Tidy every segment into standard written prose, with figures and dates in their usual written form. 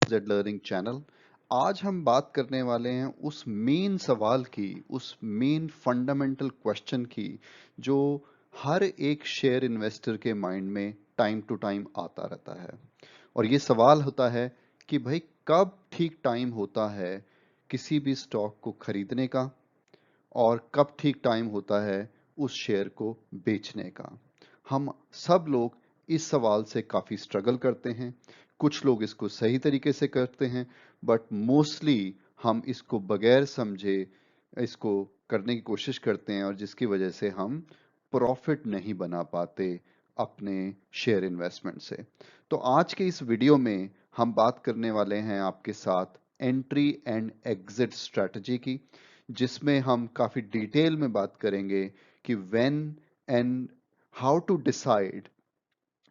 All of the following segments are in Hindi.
Z learning channel. आज हम बात करने वाले हैं उस मेन सवाल की, उस मेन फंडामेंटल क्वेश्चन की जो हर एक शेयर इन्वेस्टर के माइंड में टाइम टू टाइम आता रहता है। और ये सवाल होता है कि भाई कब ठीक टाइम होता है किसी भी स्टॉक को खरीदने का और कब ठीक टाइम होता है उस शेयर को बेचने का। हम सब लोग इस सवाल से काफी स्ट्रगल करते हैं। कुछ लोग इसको सही तरीके से करते हैं, बट मोस्टली हम इसको बगैर समझे इसको करने की कोशिश करते हैं और जिसकी वजह से हम प्रॉफिट नहीं बना पाते अपने शेयर इन्वेस्टमेंट से। तो आज के इस वीडियो में हम बात करने वाले हैं आपके साथ एंट्री एंड एग्जिट स्ट्रेटजी की, जिसमें हम काफी डिटेल में बात करेंगे कि when and how to decide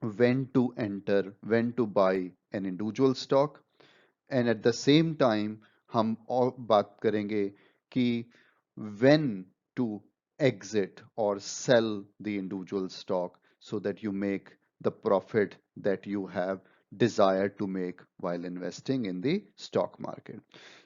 when to enter, when to buy an individual stock, and at the same time हम और बात करेंगे कि when to exit or sell the individual stock so that you make the profit that you have desired to make while investing in the stock market.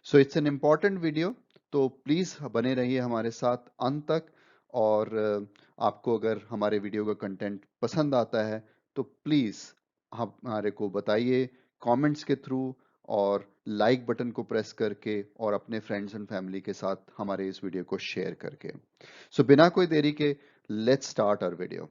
So it's an important video, तो प्लीज बने रहिए हमारे साथ अंत तक। और आपको अगर हमारे वीडियो का कंटेंट पसंद आता है तो प्लीज हमारे को बताइए कमेंट्स के थ्रू और लाइक बटन को प्रेस करके और अपने फ्रेंड्स एंड फैमिली के साथ हमारे इस वीडियो को शेयर करके। सो बिना कोई देरी के लेट्स स्टार्ट आवर वीडियो।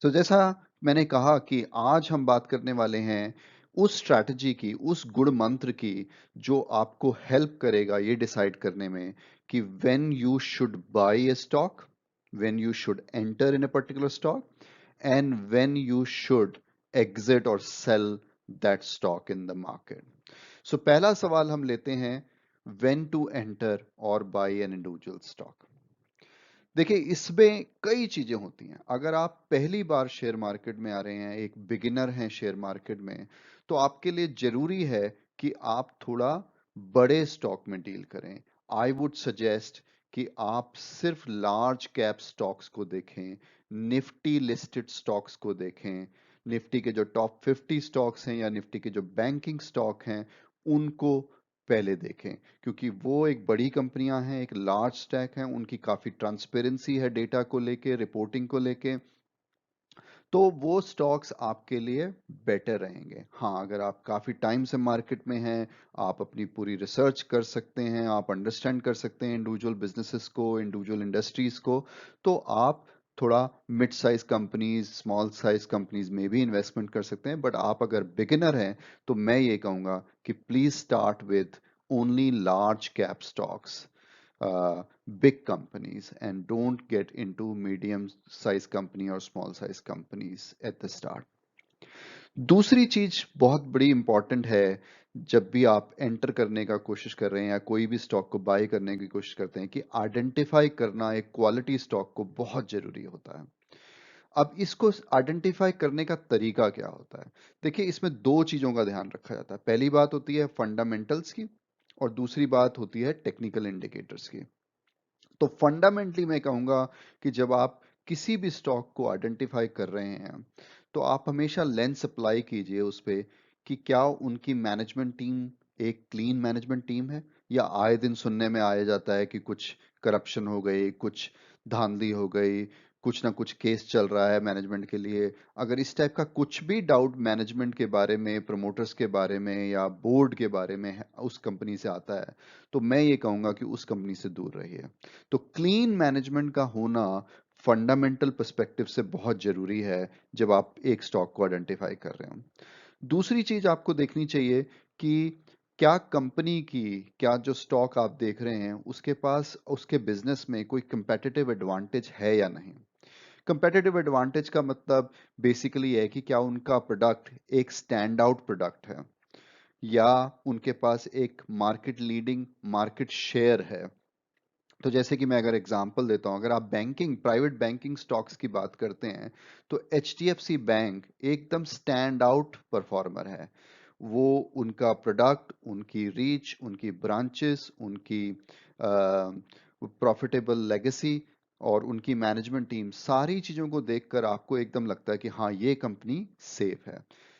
तो जैसा मैंने कहा कि आज हम बात करने वाले हैं उस स्ट्रैटेजी की, उस गुण मंत्र की जो आपको हेल्प करेगा ये डिसाइड करने में कि when you should buy a stock, when you should enter in a particular stock, and when you should exit और sell that stock in the market. So पहला सवाल हम लेते हैं, व्हेन टू एंटर और बाय एन इंडिविजुअल स्टॉक। देखिए इसमें कई चीजें होती हैं। अगर आप पहली बार शेयर मार्केट में आ रहे हैं, एक बिगिनर हैं शेयर मार्केट में, तो आपके लिए जरूरी है कि आप थोड़ा बड़े स्टॉक में डील करें। आई वुड सजेस्ट कि आप सिर्फ लार्ज कैप स्टॉक्स को देखें, निफ्टी लिस्टेड स्टॉक्स को देखें, निफ्टी के जो टॉप 50 स्टॉक्स हैं या निफ्टी के जो बैंकिंग स्टॉक हैं उनको पहले देखें, क्योंकि वो एक बड़ी कंपनियां हैं, एक लार्ज स्टैक है, उनकी काफी ट्रांसपेरेंसी है डेटा को लेके, रिपोर्टिंग को लेके। तो वो स्टॉक्स आपके लिए बेटर रहेंगे। हाँ, अगर आप काफी टाइम से मार्केट में हैं, आप अपनी पूरी रिसर्च कर सकते हैं, आप अंडरस्टैंड कर सकते हैं इंडिविजुअल बिजनेसेस को, इंडिविजुअल इंडस्ट्रीज को, तो आप थोड़ा mid size companies, small size companies में भी इन्वेस्टमेंट कर सकते हैं। बट आप अगर बिगिनर हैं तो मैं ये कहूंगा कि please start with only large cap stocks, big companies, and don't get into medium size company or small size companies at the start. दूसरी चीज बहुत बड़ी इंपॉर्टेंट है, जब भी आप एंटर करने का कोशिश कर रहे हैं या कोई भी स्टॉक को बाय करने की कोशिश करते हैं, कि आइडेंटिफाई करना एक क्वालिटी स्टॉक को बहुत जरूरी होता है। अब इसको आइडेंटिफाई करने का तरीका क्या होता है? देखिए इसमें दो चीजों का ध्यान रखा जाता है। पहली बात होती है फंडामेंटल्स की और दूसरी बात होती है टेक्निकल इंडिकेटर्स की। तो फंडामेंटली मैं कहूंगा कि जब आप किसी भी स्टॉक को आइडेंटिफाई कर रहे हैं तो आप हमेशा लेंस अप्लाई कीजिए उस पे कि क्या उनकी मैनेजमेंट टीम एक क्लीन मैनेजमेंट टीम है, या आए दिन सुनने में आया जाता है कि कुछ करप्शन हो गई, कुछ धांधली हो गई, कुछ ना कुछ केस चल रहा है मैनेजमेंट के लिए। अगर इस टाइप का कुछ भी डाउट मैनेजमेंट के बारे में, प्रमोटर्स के बारे में या बोर्ड के बारे में उस कंपनी से आता है, तो मैं ये कहूंगा कि उस कंपनी से दूर रहिए। तो क्लीन मैनेजमेंट का होना फंडामेंटल पर्सपेक्टिव से बहुत जरूरी है जब आप एक स्टॉक को आइडेंटिफाई कर रहे हो। दूसरी चीज आपको देखनी चाहिए कि क्या कंपनी की, क्या जो स्टॉक आप देख रहे हैं उसके पास, उसके बिजनेस में कोई कंपेटिटिव एडवांटेज है या नहीं। कंपेटिटिव एडवांटेज का मतलब बेसिकली है कि क्या उनका प्रोडक्ट एक स्टैंड आउट प्रोडक्ट है, या उनके पास एक मार्केट लीडिंग मार्केट शेयर है। तो जैसे कि मैं अगर एग्जांपल देता हूं, अगर आप बैंकिंग, प्राइवेट बैंकिंग स्टॉक्स की बात करते हैं तो एचडीएफसी बैंक एकदम स्टैंड आउट परफॉर्मर है। वो उनका प्रोडक्ट, उनकी रीच, उनकी ब्रांचेस, उनकी प्रॉफिटेबल लेगेसी और उनकी मैनेजमेंट टीम, सारी चीजों को देखकर आपको एकदम लगता है कि हाँ ये कंपनी सेफ है।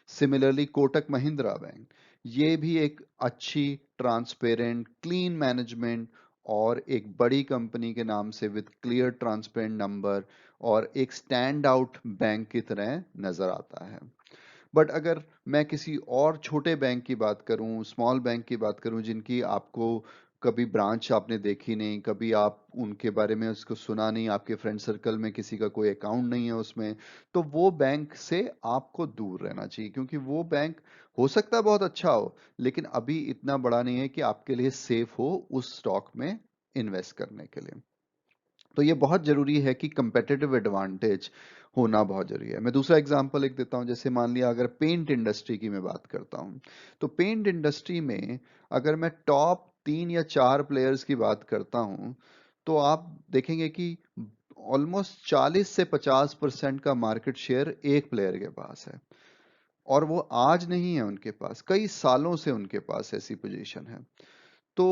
सिमिलरली कोटक महिंद्रा बैंक, ये भी एक अच्छी, ट्रांसपेरेंट, क्लीन मैनेजमेंट और एक बड़ी कंपनी के नाम से विद क्लियर ट्रांसपेरेंट नंबर और एक स्टैंड आउट बैंक की तरह नजर आता है। बट अगर मैं किसी और छोटे बैंक की बात करूं, स्मॉल बैंक की बात करूं, जिनकी आपको कभी ब्रांच आपने देखी नहीं, कभी आप उनके बारे में उसको सुना नहीं, आपके फ्रेंड सर्कल में किसी का कोई अकाउंट नहीं है उसमें, तो वो बैंक से आपको दूर रहना चाहिए, क्योंकि वो बैंक हो सकता है बहुत अच्छा हो, लेकिन अभी इतना बड़ा नहीं है कि आपके लिए सेफ हो उस स्टॉक में इन्वेस्ट करने के लिए। तो ये बहुत जरूरी है कि कंपेटिटिव एडवांटेज होना बहुत जरूरी है। मैं दूसरा एग्जांपल एक देता हूं, जैसे मान लिया अगर पेंट इंडस्ट्री की मैं बात करता हूं, तो पेंट इंडस्ट्री में अगर मैं टॉप 3 या 4 प्लेयर्स की बात करता हूं, तो आप देखेंगे कि ऑलमोस्ट 40 से 50% का मार्केट शेयर एक प्लेयर के पास है, और वो आज नहीं है उनके पास, कई सालों से उनके पास ऐसी पोजीशन है। तो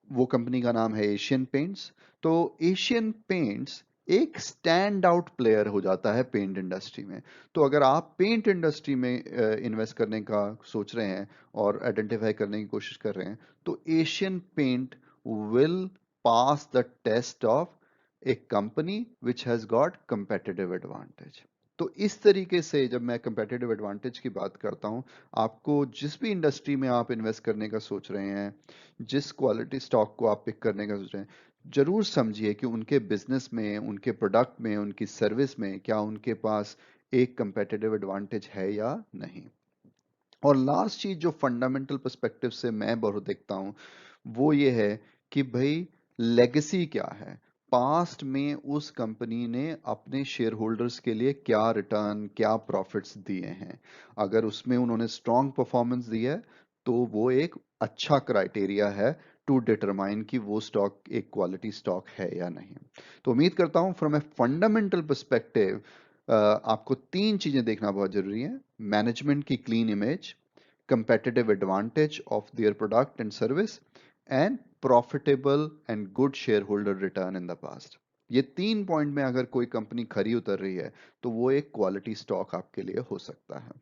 वो कंपनी का नाम है एशियन पेंट्स। तो एशियन पेंट्स एक स्टैंड आउट प्लेयर हो जाता है पेंट इंडस्ट्री में। तो अगर आप पेंट इंडस्ट्री में इन्वेस्ट करने का सोच रहे हैं और आइडेंटिफाई करने की कोशिश कर रहे हैं, तो Asian paint will pass the test of a company which has got competitive advantage. तो इस तरीके से जब मैं competitive एडवांटेज की बात करता हूं, आपको जिस भी इंडस्ट्री में आप इन्वेस्ट करने का सोच रहे हैं, जिस क्वालिटी स्टॉक को आप पिक करने का सोच रहे हैं, जरूर समझिए कि उनके बिजनेस में, उनके प्रोडक्ट में, उनकी सर्विस में क्या उनके पास एक कंपेटिटिव एडवांटेज है या नहीं। और लास्ट चीज जो फंडामेंटल पर्सपेक्टिव से मैं बहुत देखता हूं, वो ये है कि भाई लेगेसी क्या है, पास्ट में उस कंपनी ने अपने शेयर होल्डर्स के लिए क्या रिटर्न, क्या प्रॉफिट्स दिए हैं। अगर उसमें उन्होंने स्ट्रांग परफॉर्मेंस दी है, तो वो एक अच्छा क्राइटेरिया है टू डिटरमाइन कि वो स्टॉक एक क्वालिटी स्टॉक है या नहीं। तो उम्मीद करता हूं फ्रॉम ए फंडामेंटल पर्सपेक्टिव आपको 3 चीजें देखना बहुत जरूरी है: मैनेजमेंट की clean image, competitive advantage of their product and service, and profitable and good shareholder return in the past। ये 3 पॉइंट में अगर कोई कंपनी खरी उतर रही है, तो वो एक क्वालिटी स्टॉक आपके लिए हो सकता है।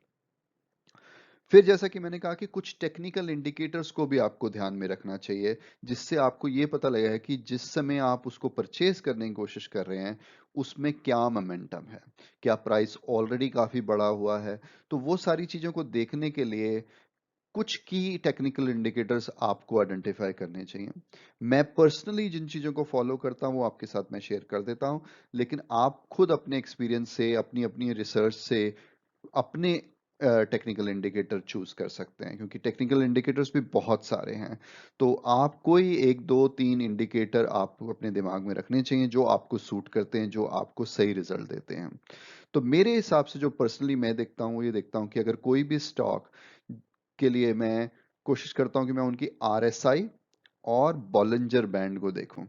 फिर जैसा कि मैंने कहा कि कुछ टेक्निकल इंडिकेटर्स को भी आपको ध्यान में रखना चाहिए, जिससे आपको ये पता लगेगा कि जिस समय आप उसको परचेज करने की कोशिश कर रहे हैं, उसमें क्या मोमेंटम है, क्या प्राइस ऑलरेडी काफी बढ़ा हुआ है। तो वो सारी चीजों को देखने के लिए कुछ की टेक्निकल इंडिकेटर्स आपको आइडेंटिफाई करने चाहिए। मैं पर्सनली जिन चीजों को फॉलो करता हूं वो आपके साथ मैं शेयर कर देता हूं, लेकिन आप खुद अपने एक्सपीरियंस से, अपनी अपनी रिसर्च से अपने टेक्निकल इंडिकेटर चूज कर सकते हैं, क्योंकि टेक्निकल इंडिकेटर्स भी बहुत सारे हैं। तो आप कोई 1 2 3 इंडिकेटर आपको अपने दिमाग में रखने चाहिए जो आपको सूट करते हैं, जो आपको सही रिजल्ट देते हैं। तो मेरे हिसाब से जो पर्सनली मैं देखता हूँ, वो ये देखता हूँ कि अगर कोई भी स्टॉक के लिए मैं कोशिश करता हूं कि मैं उनकी आरएसआई और बॉलिंजर बैंड को देखूं।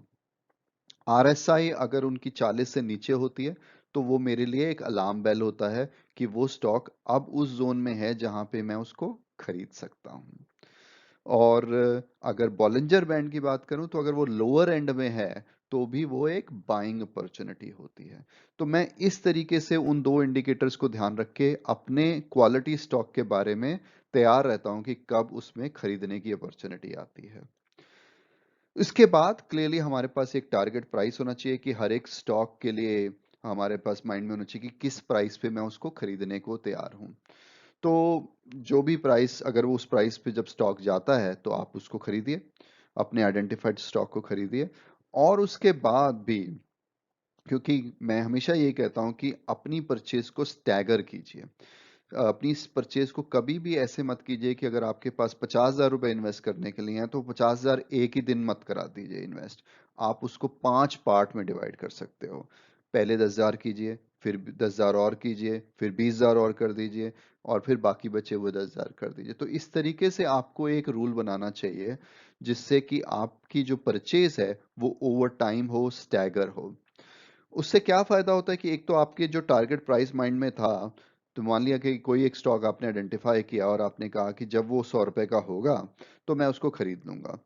आरएसआई अगर उनकी 40 से नीचे होती है, तो वो मेरे लिए एक अलार्म बेल होता है कि वो स्टॉक अब उस जोन में है जहां पे मैं उसको खरीद सकता हूं। और अगर बॉलिंजर बैंड की बात करूं, तो अगर वो लोअर एंड में है, तो भी वो एक बाइंग अपॉर्चुनिटी होती है। तो मैं इस तरीके से उन 2 इंडिकेटर्स को ध्यान रख के अपने क्वालिटी स्टॉक के बारे में तैयार रहता हूं कि कब उसमें खरीदने की अपॉर्चुनिटी आती है। इसके बाद क्लियरली हमारे पास एक टारगेट प्राइस होना चाहिए कि हर एक स्टॉक के लिए हमारे पास माइंड में होना चाहिए कि किस प्राइस पे मैं उसको खरीदने को तैयार हूं। तो जो भी प्राइस, अगर वो उस प्राइस पे जब स्टॉक जाता है, तो आप उसको खरीदिए, अपने आइडेंटिफाइड स्टॉक को खरीदिए। और उसके बाद भी, क्योंकि मैं हमेशा ये कहता हूं कि अपनी परचेज को स्टैगर कीजिए। अपनी इस परचेज को कभी भी ऐसे मत कीजिए कि अगर आपके पास 50,000 रुपए इन्वेस्ट करने के लिए हैं, तो 50,000 एक ही दिन मत करा दीजिए इन्वेस्ट। आप उसको 5 पार्ट में डिवाइड कर सकते हो। पहले 10,000 कीजिए, फिर 10,000 और कीजिए, फिर 20,000 और कर दीजिए, और फिर बाकी बचे हुए 10,000 कर दीजिए। तो इस तरीके से आपको एक रूल बनाना चाहिए, जिससे कि आपकी जो परचेज है वो ओवर टाइम हो, स्टैगर हो। उससे क्या फायदा होता है कि एक तो आपके जो टारगेट प्राइस माइंड में था, तो मान लिया कि कोई एक स्टॉक आपने आइडेंटिफाई किया और आपने कहा कि जब वो 100 रुपए का होगा, तो मैं उसको खरीद लूंगा।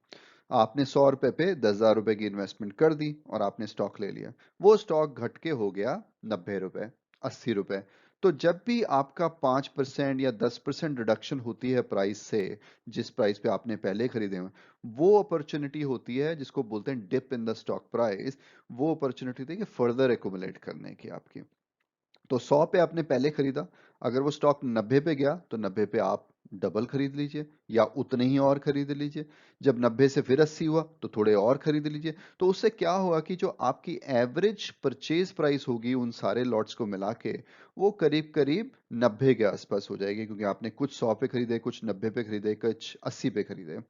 आपने 100 रुपए पे 10,000 रुपए की इन्वेस्टमेंट कर दी और आपने स्टॉक ले लिया। वो स्टॉक घट के हो गया 90 रुपए, 80 रुपए। तो जब भी आपका 5% या 10% रिडक्शन होती है प्राइस से, जिस प्राइस पे आपने पहले खरीदे हुए, वो अपॉर्चुनिटी होती है जिसको बोलते हैं dip in the stock price. वो अपॉर्चुनिटी थी कि फर्दर एक्यूमुलेट करने की आपकी। तो 100 पे आपने पहले खरीदा, अगर वो स्टॉक 90 पे गया तो 90 पे आप डबल खरीद लीजिए या उतने ही और खरीद लीजिए। जब 90 से फिर 80 हुआ तो थोड़े और खरीद लीजिए। तो उससे क्या होगा कि जो आपकी एवरेज परचेज प्राइस होगी उन सारे लॉट्स को मिला के, वो करीब करीब 90 के आसपास हो जाएगी, क्योंकि आपने कुछ 100 पे खरीदे, कुछ 90 पे खरीदे, कुछ 80 पे खरीदे।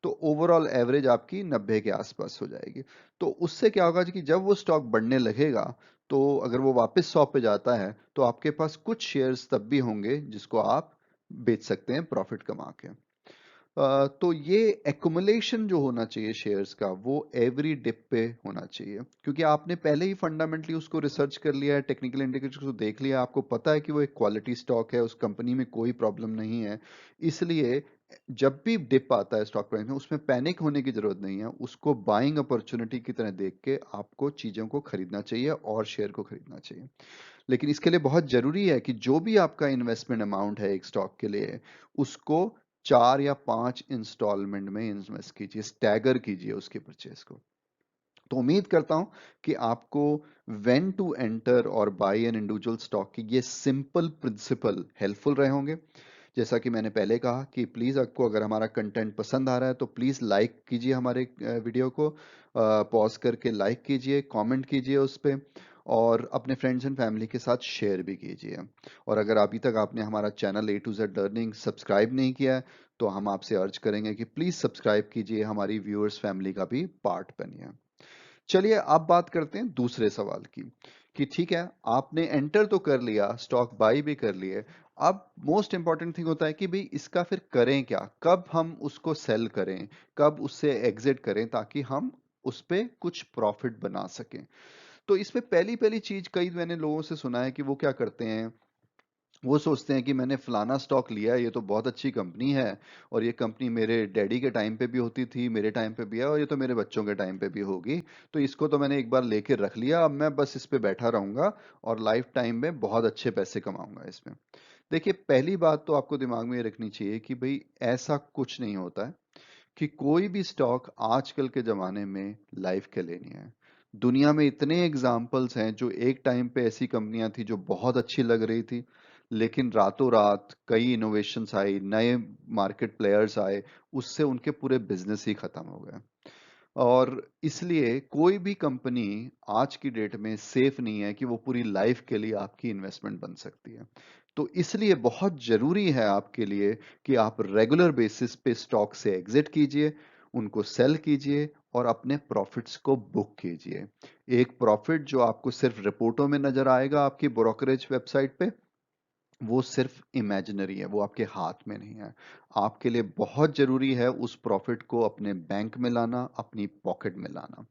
तो ओवरऑल एवरेज आपकी 90 के आसपास हो जाएगी। तो उससे क्या होगा कि जब वो स्टॉक बढ़ने लगेगा, तो अगर वो वापस 100 पे जाता है तो आपके पास कुछ शेयर्स तब भी होंगे जिसको आप बेच सकते हैं प्रॉफिट कमा के। तो ये एक्युमुलेशन जो होना चाहिए शेयर्स का, वो एवरी डिप पे होना चाहिए, क्योंकि आपने पहले ही फंडामेंटली उसको रिसर्च कर लिया है, टेक्निकल इंडिकेटर्स को देख लिया, आपको पता है कि वो एक क्वालिटी स्टॉक है, उस कंपनी में कोई प्रॉब्लम नहीं है। इसलिए जब भी डिप आता है स्टॉक प्राइस में, उसमें पैनिक होने की जरूरत नहीं है, उसको बाइंग अपॉर्चुनिटी की तरह देख के आपको चीजों को खरीदना चाहिए और शेयर को खरीदना चाहिए। लेकिन इसके लिए बहुत जरूरी है कि जो भी आपका इन्वेस्टमेंट अमाउंट है एक स्टॉक के लिए, उसको 4 या 5 इंस्टॉलमेंट में इन्वेस्ट कीजिए, स्टैगर कीजिए उसकी परचेस को। तो उम्मीद करता हूं कि आपको व्हेन टू एंटर और बाय एन इंडिविजुअल स्टॉक की ये सिंपल प्रिंसिपल हेल्पफुल रहे होंगे। जैसा कि मैंने पहले कहा कि प्लीज़ आपको अगर हमारा कंटेंट पसंद आ रहा है तो प्लीज़ लाइक कीजिए हमारे वीडियो को, पॉज करके लाइक कीजिए, कमेंट कीजिए उस पे, और अपने फ्रेंड्स एंड फैमिली के साथ शेयर भी कीजिए। और अगर अभी तक आपने हमारा channel A to Z learning subscribe नहीं किया है, तो हम आपसे अर्ज करेंगे कि प्लीज़ सब्सक्राइब कीजिए, हमारी व्यूअर्स फैमिली का भी पार्ट बनिए। चलिए अब बात करते हैं दूसरे सवाल की, कि ठीक है आपने एंटर तो कर लिया, स्टॉक बाई भी कर लिए, अब मोस्ट इंपॉर्टेंट थिंग होता है कि भाई इसका फिर करें क्या, कब हम उसको सेल करें, कब उससे एग्जिट करें, ताकि हम उस पे कुछ प्रॉफिट बना सकें। तो इसमें पहली पहली चीज, कई मैंने लोगों से सुना है कि वो क्या करते हैं, वो सोचते हैं कि मैंने फलाना स्टॉक लिया है, ये तो बहुत अच्छी कंपनी है, और ये कंपनी मेरे डैडी के टाइम पे भी होती थी, मेरे टाइम पे भी है, और ये तो मेरे बच्चों के टाइम पे भी होगी, तो इसको तो मैंने एक बार लेके रख लिया, अब मैं बस इस पे बैठा रहूंगा और लाइफ टाइम में बहुत अच्छे पैसे कमाऊंगा इसमें। देखिए पहली बात तो आपको दिमाग में ये रखनी चाहिए कि भाई ऐसा कुछ नहीं होता है कि कोई भी स्टॉक आजकल के जमाने में लाइफ के लिए नहीं है। दुनिया में इतने एग्जाम्पल्स हैं, जो एक टाइम पे ऐसी कंपनियां थी जो बहुत अच्छी लग रही थी, लेकिन रातों रात कई इनोवेशंस आई, नए मार्केट प्लेयर्स आए, उससे उनके पूरे बिजनेस ही खत्म हो गए। और इसलिए कोई भी कंपनी आज की डेट में सेफ नहीं है कि वो पूरी लाइफ के लिए आपकी इन्वेस्टमेंट बन सकती है। तो इसलिए बहुत जरूरी है आपके लिए कि आप रेगुलर बेसिस पे स्टॉक से एग्जिट कीजिए, उनको सेल कीजिए और अपने प्रॉफिट्स को बुक कीजिए। एक प्रॉफिट जो आपको सिर्फ रिपोर्टों में नजर आएगा आपकी ब्रोकरेज वेबसाइट पे, वो सिर्फ इमेजिनरी है, वो आपके हाथ में नहीं है। आपके लिए बहुत जरूरी है उस प्रॉफिट को अपने बैंक में लाना, अपनी पॉकेट में लाना।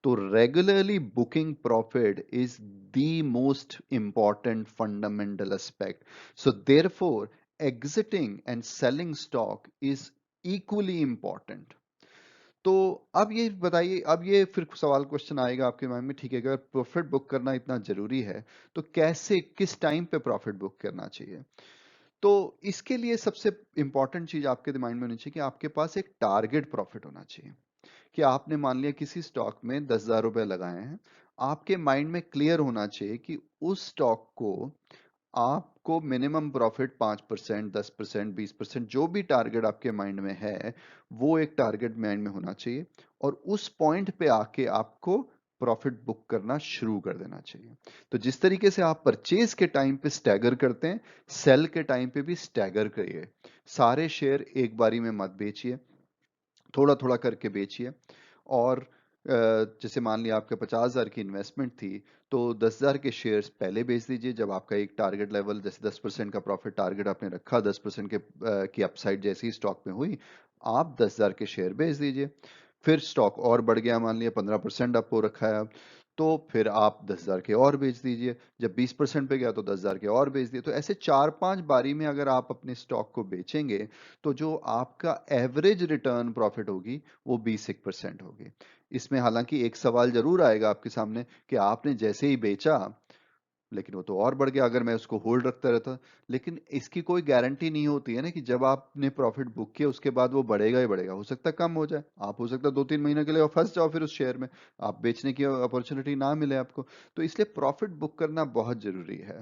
तो regularly booking profit is the most important fundamental aspect. So therefore exiting and selling stock is equally important. तो अब ये बताइए, अब ये फिर सवाल क्वेश्चन आएगा आपके माइंड में, ठीक है अगर प्रॉफिट बुक करना इतना जरूरी है, तो कैसे, किस टाइम पे प्रॉफिट बुक करना चाहिए। तो इसके लिए सबसे इंपॉर्टेंट चीज आपके माइंड में होनी चाहिए कि आपके पास एक टारगेट प्रॉफिट होना चाहिए। कि आपने मान लिया किसी स्टॉक में 10,000 रुपए लगाए हैं, आपके माइंड में क्लियर होना चाहिए कि उस स्टॉक को आपको मिनिमम प्रॉफिट 5%, 10%, 20%, जो भी टारगेट आपके माइंड में है, वो एक टारगेट माइंड में होना चाहिए, और उस पॉइंट पे आके आपको प्रॉफिट बुक करना शुरू कर देना चाहिए। तो जिस तरीके से आप परचेज के टाइम पे स्टैगर करते हैं, सेल के टाइम पे भी स्टैगर करिए। सारे शेयर एक बारी में मत बेचिए, थोड़ा थोड़ा करके बेचिए। और जैसे मान लिया आपके 50,000 की इन्वेस्टमेंट थी, तो 10,000 के शेयर्स पहले बेच दीजिए, जब आपका एक टारगेट लेवल, जैसे 10% का प्रॉफिट टारगेट आपने रखा, 10% की अपसाइड जैसी स्टॉक में हुई, आप 10,000 के शेयर बेच दीजिए। फिर स्टॉक और बढ़ गया, मान लिया 15% आपको रखा है, तो फिर आप 10,000 के और बेच दीजिए। जब 20% पे गया तो 10,000 के और बेच दिए। तो ऐसे 4-5 बारी में अगर आप अपने स्टॉक को बेचेंगे, तो जो आपका एवरेज रिटर्न प्रॉफिट होगी वो 20% होगी। इसमें हालांकि एक सवाल जरूर आएगा आपके सामने कि आपने जैसे ही बेचा, लेकिन वो तो और बढ़ गया अगर मैं उसको होल्ड रखता रहता। लेकिन इसकी कोई गारंटी नहीं होती है ना कि जब आपने प्रॉफिट बुक किया उसके बाद वो बढ़ेगा ही बढ़ेगा, हो सकता है कम हो जाए, आप हो सकता है 2-3 महीने के लिए फंस जाओ फिर उस शेयर में, आप बेचने की अपॉर्चुनिटी ना मिले आपको। तो इसलिए प्रॉफिट बुक करना बहुत जरूरी है।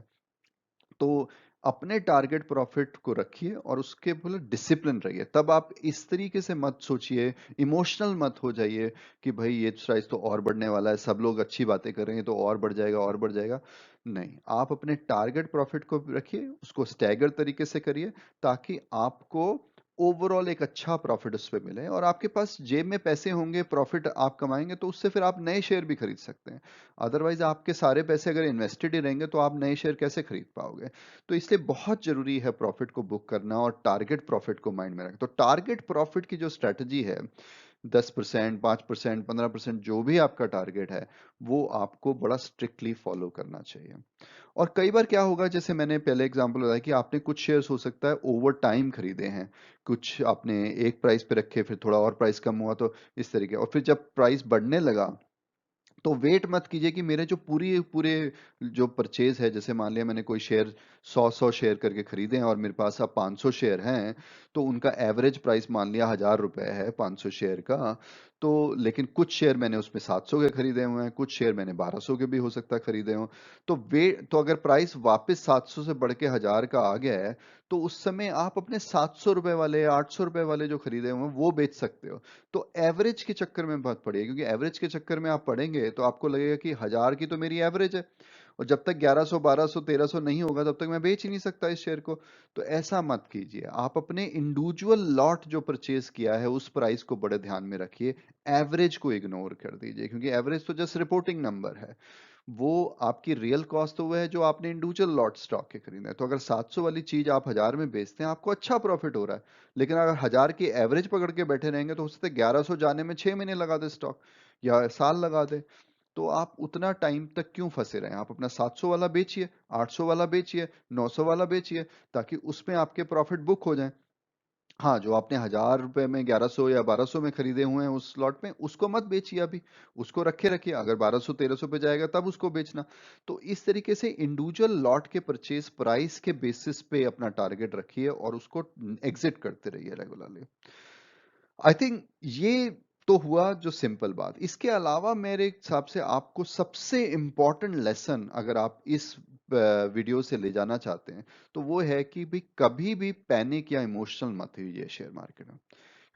तो अपने टारगेट प्रॉफिट को रखिए और उसके बोले डिसिप्लिन रहिए, तब आप इस तरीके से मत सोचिए, इमोशनल मत हो जाइए कि भाई ये प्राइस तो और बढ़ने वाला है, सब लोग अच्छी बातें कर रहे हैं तो और बढ़ जाएगा और बढ़ जाएगा। नहीं, आप अपने टारगेट प्रॉफिट को रखिए, उसको स्टैगर तरीके से करिए ताकि आपको ओवरऑल एक अच्छा प्रॉफिट उस पे मिले और आपके पास जेब में पैसे होंगे, प्रॉफिट आप कमाएंगे तो उससे फिर आप नए शेयर भी खरीद सकते हैं। अदरवाइज आपके सारे पैसे अगर इन्वेस्टेड ही रहेंगे तो आप नए शेयर कैसे खरीद पाओगे। तो इसलिए बहुत जरूरी है प्रॉफिट को बुक करना और टारगेट प्रॉफिट को माइंड में रखना। तो टारगेट प्रॉफिट की जो स्ट्रेटजी है, 10%, 5%, 15%, जो भी आपका टारगेट है वो आपको बड़ा स्ट्रिक्टली फॉलो करना चाहिए। और कई बार क्या होगा, जैसे मैंने पहले एग्जांपल बताया कि आपने कुछ शेयर्स हो सकता है ओवर टाइम खरीदे हैं, कुछ आपने एक प्राइस पे रखे, फिर थोड़ा और प्राइस कम हुआ तो इस तरीके, और फिर जब प्राइस बढ़ने लगा तो वेट मत कीजिए कि मेरे जो पूरी पूरे जो परचेज है, जैसे मान लिया मैंने कोई शेयर 100 शेयर करके खरीदे हैं और मेरे पास अब 500 शेयर हैं, तो उनका एवरेज प्राइस मान लिया 1,000 रुपए है 500 शेयर का। तो लेकिन कुछ शेयर मैंने उसमें 700 के खरीदे हुए हैं, कुछ शेयर मैंने 1,200 के भी हो सकता है खरीदे हों। तो अगर प्राइस वापस 700 से बढ़ के 1,000 का आ गया है, तो उस समय आप अपने 700 रुपए वाले 800 रुपए वाले जो खरीदे हुए हैं वो बेच सकते हो। तो एवरेज के चक्कर में मत पड़िए, क्योंकि एवरेज के चक्कर में आप पढ़ेंगे तो आपको लगेगा कि 1,000 की तो मेरी एवरेज है और जब तक 1100 1200 1300 नहीं होगा तब तक मैं बेच ही नहीं सकता इस शेयर को। तो ऐसा मत कीजिए, आप अपने इंडिविजुअल लॉट जो परचेज किया है उस प्राइस को बड़े ध्यान में रखिए, एवरेज को इग्नोर कर दीजिए, क्योंकि एवरेज तो जस्ट रिपोर्टिंग नंबर है। वो आपकी रियल कॉस्ट तो वो है जो आपने इंडिविजुअल लॉट स्टॉक के खरीदना है। तो अगर 700 वाली चीज आप 1,000 में बेचते हैं आपको अच्छा प्रॉफिट हो रहा है, लेकिन अगर 1,000 की एवरेज पकड़ के बैठे रहेंगे तो हो सकता है 1,100 जाने में 6 महीने लगा दे स्टॉक, या साल लगा दे। तो आप उतना टाइम तक क्यों फंसे रहे, आप अपना 700 वाला बेचिए, 800 वाला बेचिए, 900 वाला बेचिए, ताकि उसमें आपके प्रॉफिट बुक हो जाए। हाँ, जो आपने 1,000 रुपए में 1,100 या 1,200 में खरीदे हुए हैं उस स्लॉट में, उसको मत बेचिए अभी, उसको रखे रखिए, अगर 1,200 1300 पे जाएगा तब उसको बेचना। तो इस तरीके से इंडिविजुअल लॉट के परचेज प्राइस के बेसिस पे अपना टारगेट रखिए और उसको एग्जिट करते रहिए रेगुलरली। आई थिंक ये तो हुआ जो सिंपल बात। इसके अलावा मेरे हिसाब से आपको सबसे इंपॉर्टेंट लेसन अगर आप इस वीडियो से ले जाना चाहते हैं तो वो है कि भी कभी भी पैनिक या इमोशनल मत होइए शेयर मार्केट में।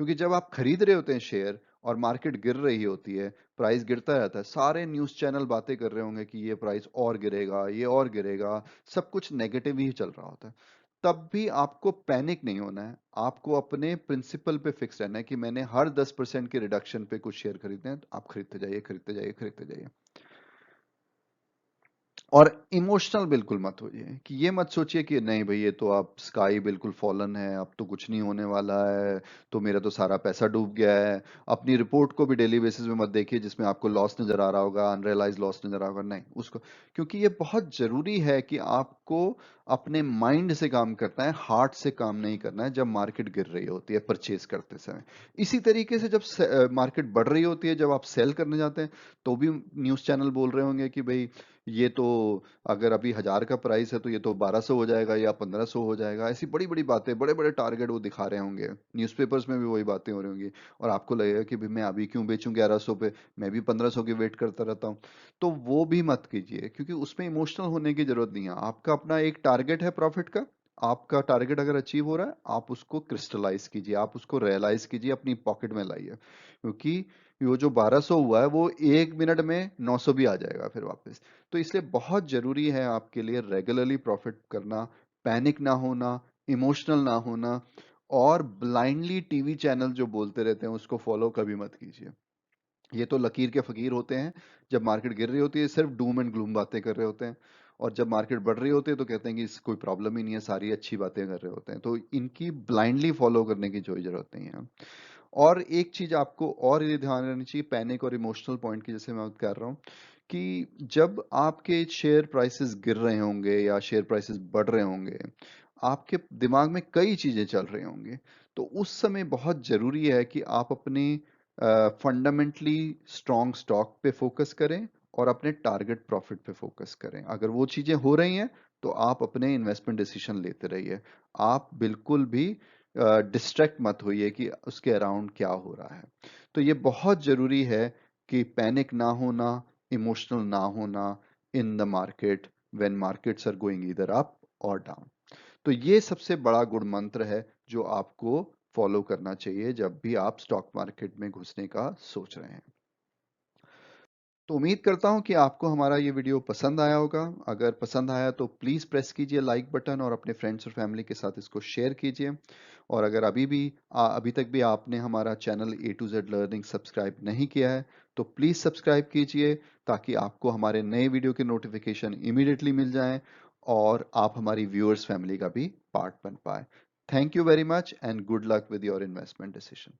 क्योंकि जब आप खरीद रहे होते हैं शेयर और मार्केट गिर रही होती है, प्राइस गिरता रहता है, सारे न्यूज़ चैनल बातें कर रहे होंगे कि ये प्राइस और गिरेगा, ये और गिरेगा, सब कुछ नेगेटिव ही चल रहा होता है। तब भी आपको पैनिक नहीं होना है, आपको अपने प्रिंसिपल पे फिक्स रहना है कि मैंने हर 10% के रिडक्शन पे कुछ शेयर खरीदने हैं, तो आप खरीदते जाइए खरीदते जाइए खरीदते जाइए। और इमोशनल बिल्कुल मत होइए कि ये मत सोचिए कि नहीं भाई ये तो आप स्काई बिल्कुल फॉलन है, अब तो कुछ नहीं होने वाला है, तो मेरा तो सारा पैसा डूब गया है। अपनी रिपोर्ट को भी डेली बेसिस में मत देखिए जिसमें आपको लॉस नजर आ रहा होगा, अनरियलाइज लॉस नजर आ रहा होगा, नहीं उसको। क्योंकि ये बहुत जरूरी है कि आपको अपने माइंड से काम करना है, हार्ट से काम नहीं करना है जब मार्केट गिर रही होती है परचेज करते समय। इसी तरीके से जब मार्केट बढ़ रही होती है, जब आप सेल करने जाते हैं तो भी न्यूज़ चैनल बोल रहे होंगे कि भाई ये तो अगर अभी 1,000 का प्राइस है तो ये तो 1,200 हो जाएगा या 1,500 हो जाएगा, ऐसी बड़ी बड़ी बातें, बड़े बड़े टारगेट वो दिखा रहे होंगे, न्यूज़पेपर्स में भी वही बातें हो रही होंगी। और आपको लगेगा कि भाई मैं अभी क्यों बेचूं 1,100 पे, मैं भी 1,500 की वेट करता रहता हूँ। तो वो भी मत कीजिए, क्योंकि उसमें इमोशनल होने की जरूरत नहीं है। आपका अपना एक टारगेट है प्रॉफिट का, आपका टारगेट अगर अचीव हो रहा है आप उसको क्रिस्टलाइज कीजिए, आप उसको रियलाइज कीजिए, अपनी पॉकेट में लाइए। क्योंकि वो जो 1,200 हुआ है वो 1 मिनट में 900 भी आ जाएगा फिर वापस। तो इसलिए बहुत जरूरी है आपके लिए रेगुलरली प्रॉफिट करना, पैनिक ना होना, इमोशनल ना होना, और ब्लाइंडली टीवी चैनल जो बोलते रहते हैं उसको फॉलो कभी मत कीजिए। ये तो लकीर के फकीर होते हैं, जब मार्केट गिर रही होती है सिर्फ डूम एंड ग्लूम बातें कर रहे होते हैं, और जब मार्केट बढ़ रही होती है तो कहते हैं कि इस कोई प्रॉब्लम ही नहीं है, सारी अच्छी बातें कर रहे होते हैं। तो इनकी ब्लाइंडली फॉलो करने की कोई जरूरत नहीं है। और एक चीज आपको और ये ध्यान रखनी चाहिए पैनिक और इमोशनल पॉइंट की, जैसे मैं कर रहा हूँ कि जब आपके शेयर प्राइसेस गिर रहे होंगे या शेयर प्राइसेस बढ़ रहे होंगे, आपके दिमाग में कई चीजें चल रही होंगी। तो उस समय बहुत जरूरी है कि आप अपने फंडामेंटली स्ट्रॉन्ग स्टॉक पे फोकस करें और अपने टारगेट प्रॉफिट पे फोकस करें। अगर वो चीजें हो रही हैं तो आप अपने इन्वेस्टमेंट डिसीजन लेते रहिए। आप बिल्कुल भी डिस्ट्रैक्ट मत होइए कि उसके अराउंड क्या हो रहा है। तो ये बहुत जरूरी है कि पैनिक ना होना, इमोशनल ना होना in the market when markets are going either up और डाउन। तो ये सबसे बड़ा गुण मंत्र है जो आपको फॉलो करना चाहिए जब भी आप स्टॉक मार्केट में घुसने का सोच रहे हैं। तो उम्मीद करता हूं कि आपको हमारा ये वीडियो पसंद आया होगा। अगर पसंद आया तो प्लीज प्रेस कीजिए लाइक बटन और अपने फ्रेंड्स और फैमिली के साथ इसको शेयर कीजिए। और अगर अभी तक भी आपने हमारा channel A to Z learning subscribe नहीं किया है तो प्लीज सब्सक्राइब कीजिए, ताकि आपको हमारे नए वीडियो के नोटिफिकेशन इमीडिएटली मिल जाएं और आप हमारी व्यूअर्स फैमिली का भी पार्ट बन पाए। Thank you very much and good luck with your investment decision.